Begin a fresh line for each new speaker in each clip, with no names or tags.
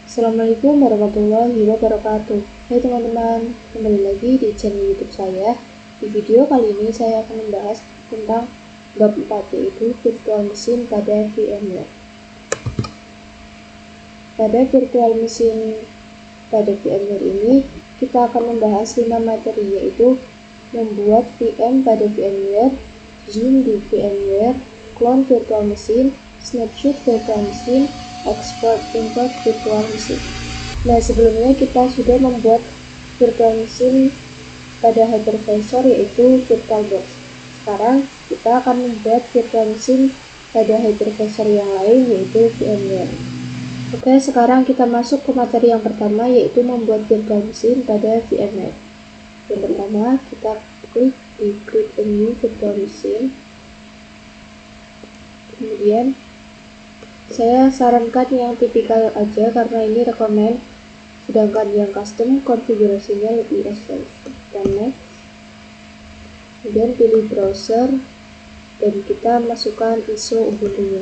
Assalamualaikum warahmatullahi wabarakatuh. Hai teman-teman, kembali lagi di channel YouTube saya. Di video kali ini saya akan membahas tentang bab 4, yaitu virtual machine pada VMware. Pada virtual machine pada VMware ini, kita akan membahas 5 materi, yaitu membuat VM pada VMware, Zoom di VMware, clone virtual machine, snapshot virtual machine, export import virtual machine. Nah, sebelumnya kita sudah membuat virtual machine pada hypervisor, yaitu VirtualBox. Sekarang kita akan membuat virtual machine pada hypervisor yang lain, yaitu VMware. Oke, sekarang kita masuk ke materi yang pertama, yaitu membuat virtual machine pada VMware. Yang pertama, kita klik di create a new virtual machine. Kemudian saya sarankan yang tipikal aja karena ini rekomend, sedangkan yang custom konfigurasinya lebih extensive. Dan next, kemudian pilih browser dan kita masukkan ISO Ubuntu-nya.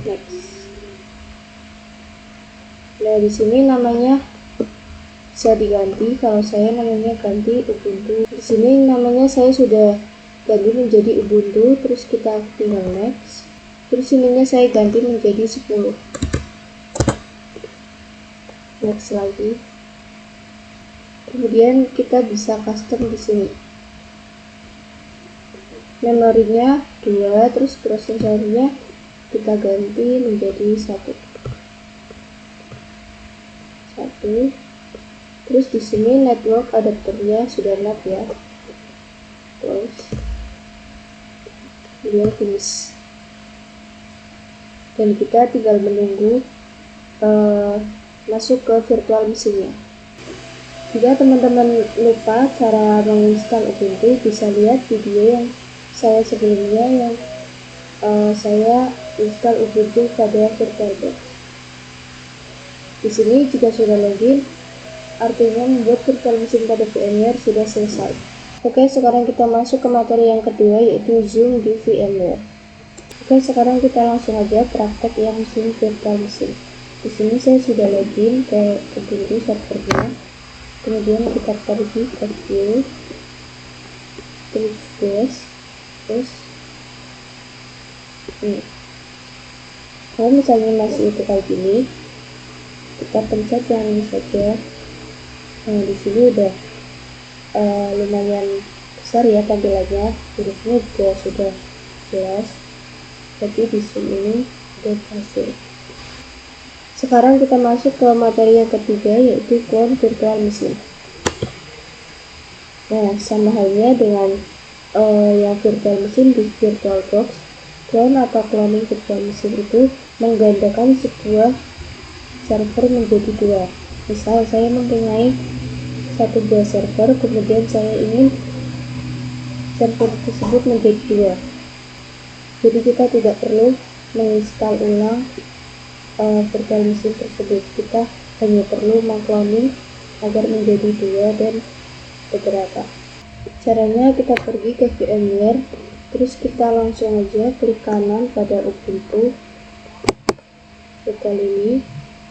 Next. Nah, di sini namanya bisa diganti. Kalau saya namanya ganti Ubuntu. Di sini namanya saya sudah ganti menjadi Ubuntu, terus kita tinggal next. Terus ininya saya ganti menjadi 10. Next lagi. Kemudian kita bisa custom di sini. Memorinya 2, terus prosesornya kita ganti menjadi 1. Terus di sini network adapternya sudah not ya. Close. Kemudian finish. Dan kita tinggal menunggu masuk ke virtual machine-nya. Jika teman-teman lupa cara menginstal Ubuntu, bisa lihat video yang saya sebelumnya yang saya install Ubuntu pada VirtualBox. Di sini jika sudah login, artinya membuat virtual machine pada VMware sudah selesai. Oke, sekarang kita masuk ke materi yang kedua, yaitu Zoom di VMware. Oke, sekarang kita langsung aja praktek yang Zoom virtual machine. Di sini saya sudah login ke Ubuntu servernya. Kemudian kita pergi ke view, terus ini. Kalau misalnya masih itu kayak gini, kita pencet yang ini saja. Nah, di sini udah lumayan besar ya tampilannya, hurufnya juga sudah jelas. Jadi di sini udah berhasil. Sekarang kita masuk ke materi yang ketiga, yaitu clone virtual machine. Nah, sama halnya dengan yang virtual machine di VirtualBox, clone atau cloning virtual machine itu menggandakan sebuah server menjadi 2. Misal saya mempunyai satu buah server, kemudian saya ingin server tersebut menjadi 2. Jadi kita tidak perlu menginstal ulang virtual machine tersebut. Kita hanya perlu mengcloning agar menjadi 2 dan beberapa. Caranya kita pergi ke VMware, terus kita langsung aja klik kanan pada Ubuntu virtual ini,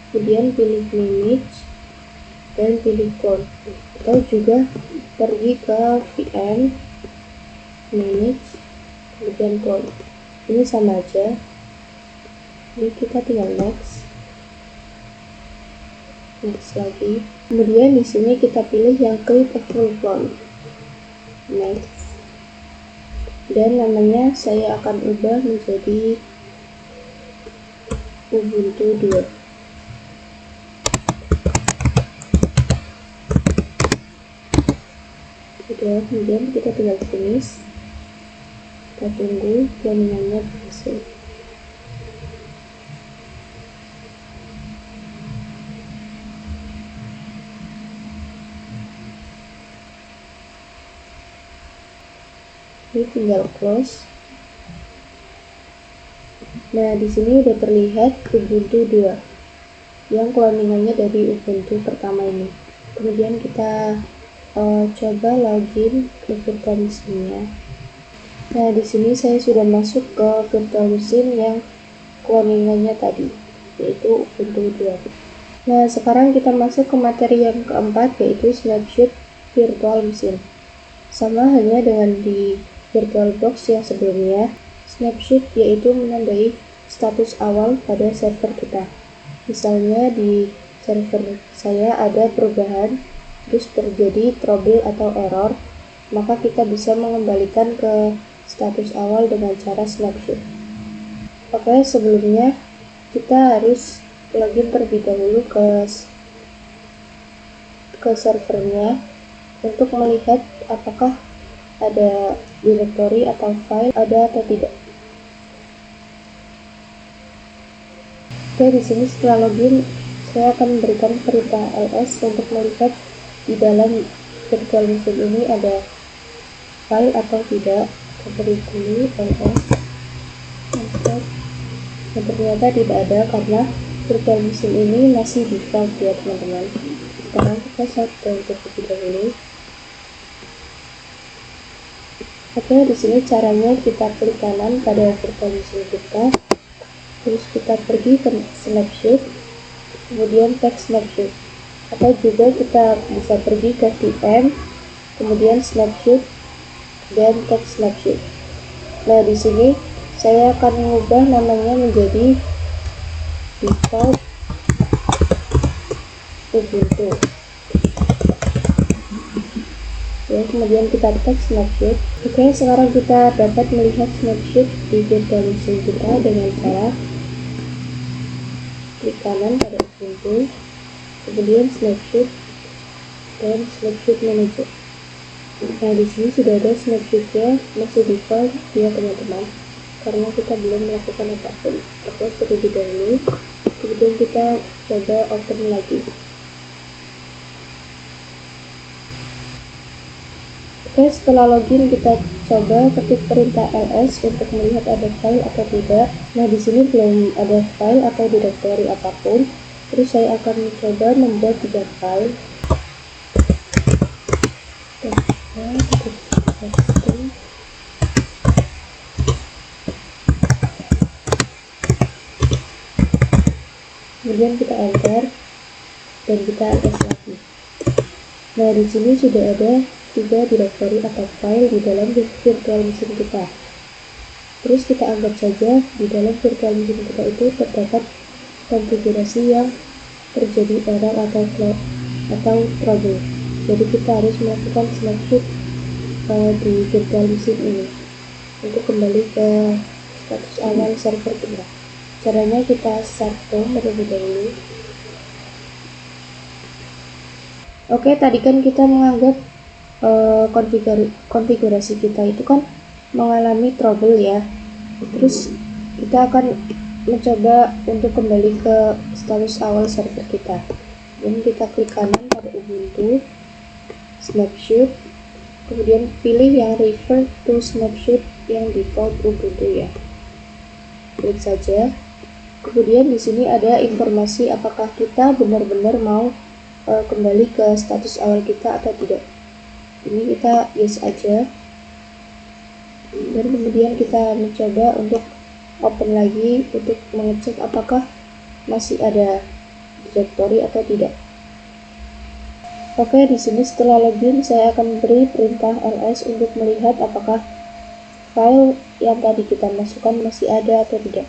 kemudian pilih manage dan pilih clone, atau juga pergi ke VM, manage, kemudian clone. Ini sama aja. Jadi kita tinggal next lagi. Kemudian di sini kita pilih yang create a full clone, next, dan namanya saya akan ubah menjadi Ubuntu 2. Kemudian kita tinggal finish, kita tunggu cloningnya berhasil. Ini tinggal close. Nah, di sini udah terlihat Ubuntu 2 yang cloningannya dari Ubuntu pertama ini. Kemudian kita coba login ke virtual machine-nya. Nah, di sini saya sudah masuk ke virtual machine yang cloningannya tadi, yaitu Ubuntu 2. Nah, sekarang kita masuk ke materi yang keempat, yaitu snapshot virtual machine. Sama halnya dengan di VirtualBox yang sebelumnya, snapshot yaitu menandai status awal pada server kita. Misalnya di server saya ada perubahan, terus terjadi trouble atau error, maka kita bisa mengembalikan ke status awal dengan cara snapshot. Oke, sebelumnya kita harus login terlebih dahulu ke servernya untuk melihat apakah ada directory atau file ada atau tidak. Oke, di sini setelah login saya akan memberikan perintah ls untuk melihat di dalam virtual machine ini ada file atau tidak. Kita beri dulu ls enter. Dan ternyata tidak ada karena virtual machine ini masih default ya teman-teman. Sekarang kita shutdown terlebih dahulu. Oke, di sini caranya kita klik kanan pada virtual machine kita, terus kita pergi ke snapshot, kemudian text snapshot, atau juga kita bisa pergi ke VM, kemudian snapshot dan text snapshot. Nah, di sini saya akan mengubah namanya menjadi default Ubuntu. Ya, kemudian kita text snapshot. Oke, sekarang kita dapat melihat snapshot di virtual machine kita dengan cara klik kanan pada Ubuntu, kemudian snapshot dan snapshot manager. Nah, di sini sudah ada snapshotnya, masih default ya teman-teman, karena kita belum melakukan apapun. Oke, terlebih dahulu, kemudian kita coba open lagi. Oke, setelah login kita coba ketik perintah ls untuk melihat ada file atau tidak. Nah, di sini belum ada file atau directory apapun. Terus saya akan mencoba membuat 3 file. Kemudian kita enter dan kita ls lagi. Nah, di sini sudah ada 3 directory atau file di dalam virtual machine kita. Terus kita anggap saja di dalam virtual machine kita itu terdapat konfigurasi yang terjadi error atau trouble. Jadi kita harus melakukan snapshot di virtual machine ini untuk kembali ke status awal server kita. Caranya kita shutdown terlebih dahulu. Oke, tadi kan kita menganggap konfigurasi kita itu kan mengalami trouble ya. Terus kita akan mencoba untuk kembali ke status awal server kita. Dan kita klik kanan pada Ubuntu, snapshot, kemudian pilih yang refer to snapshot yang default Ubuntu ya. Klik saja. Kemudian di sini ada informasi apakah kita benar-benar mau kembali ke status awal kita atau tidak. Ini kita yes aja, dan kemudian kita mencoba untuk open lagi untuk mengecek apakah masih ada directory atau tidak. Oke, di sini setelah login saya akan beri perintah ls untuk melihat apakah file yang tadi kita masukkan masih ada atau tidak.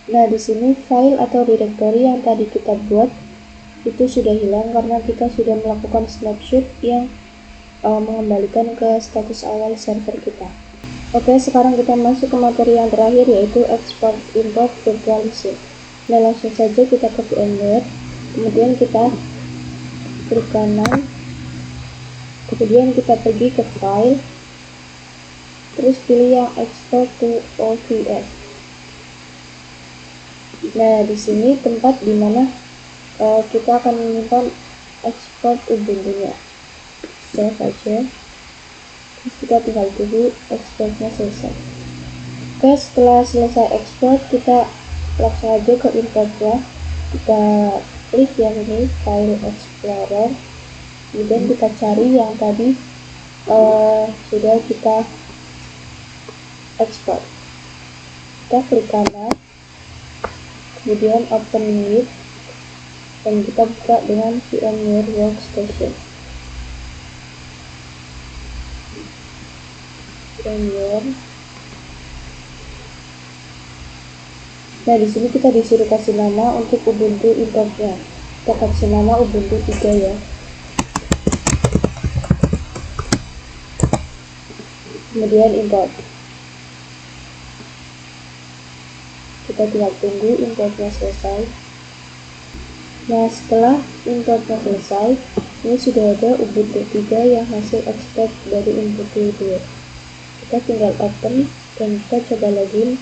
Nah, di sini file atau directory yang tadi kita buat itu sudah hilang karena kita sudah melakukan snapshot yang mengembalikan ke status awal server kita. Oke, sekarang kita masuk ke materi yang terakhir, yaitu export import virtual machine. Nah, langsung saja kita ke VMware, kemudian kita klik kanan, kemudian kita pergi ke file, terus pilih yang export to OVS. Nah, di sini tempat dimana kita akan menyimpan export Ubuntu-nya. Save aja, terus kita tinggal tunggu exportnya selesai. Oke, setelah selesai export kita langsung aja ke importnya. Kita klik yang ini file explorer, kemudian kita cari yang tadi sudah kita export. Kita klik kanan, kemudian open with, dan kita buka dengan VMware Workstation. VMware. Nah, di sini kita disuruh kasih nama untuk Ubuntu importnya. Kita kasih nama Ubuntu 3 ya. Kemudian import. Kita tinggal tunggu importnya selesai. Nah, setelah importnya selesai, ini sudah ada Ubuntu 3 yang hasil ekstrak dari Ubuntu 2. Kita tinggal open dan kita coba login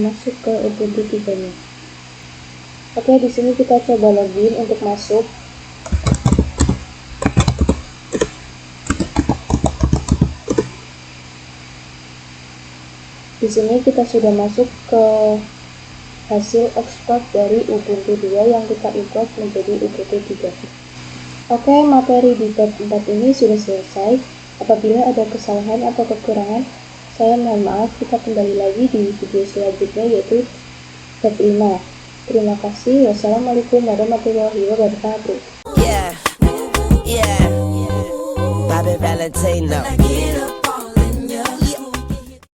masuk ke Ubuntu 3-nya. Oke, di sini kita coba login untuk masuk. Di sini kita sudah masuk ke hasil ekspor dari Ubuntu 2 yang kita import menjadi Ubuntu 3. Oke, materi di tab 4 ini sudah selesai. Apabila ada kesalahan atau kekurangan, saya mohon maaf. Kita kembali lagi di video selanjutnya, yaitu tab 5. Terima kasih. Wassalamualaikum warahmatullahi wabarakatuh.
Yeah, Bobby Valentino.